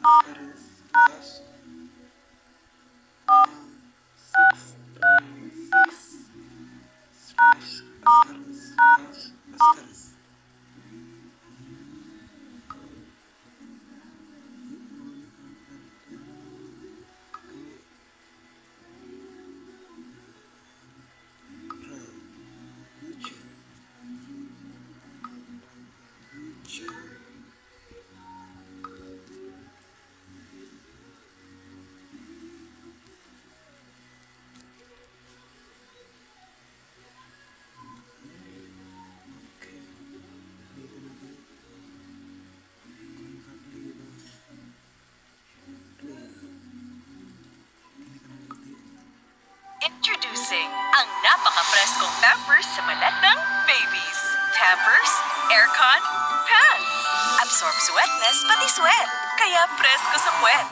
Ascaris slash 636 Introducing ang napaka-preskong Pampers sa balat ng babies. Pampers, aircon, pants. Absorbs wetness pati sweat. Kaya presko sa puwet.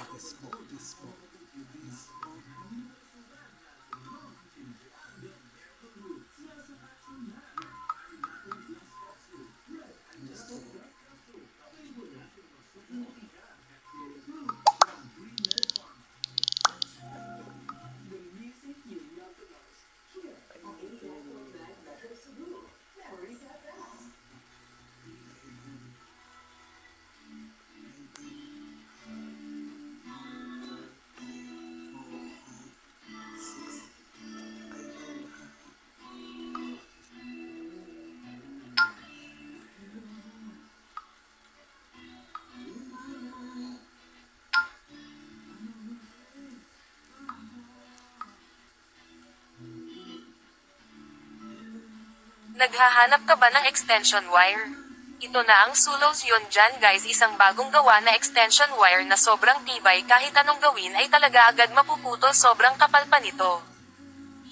Naghahanap ka ba ng extension wire? Ito na ang solution dyan guys, isang bagong gawa na extension wire na sobrang tibay, kahit anong gawin ay talaga agad mapuputol, sobrang kapal pa nito.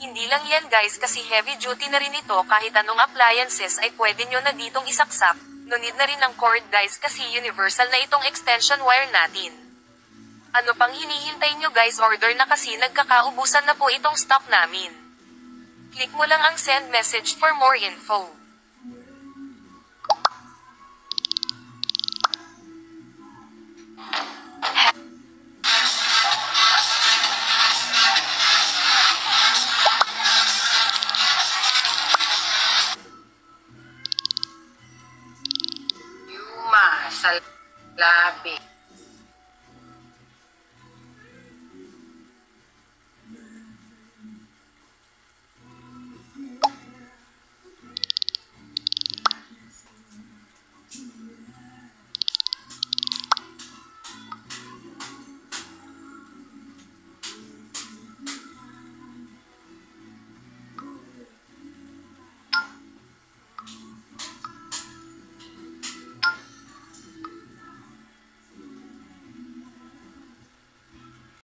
Hindi lang yan guys, kasi heavy duty na rin ito, kahit anong appliances ay pwede nyo na ditong isaksak. No need na rin ng cord guys, kasi universal na itong extension wire natin. Ano pang hinihintay nyo guys, order na kasi nagkakaubusan na po itong stock namin. Click mo lang ang send message for more info. Yuma sa labi.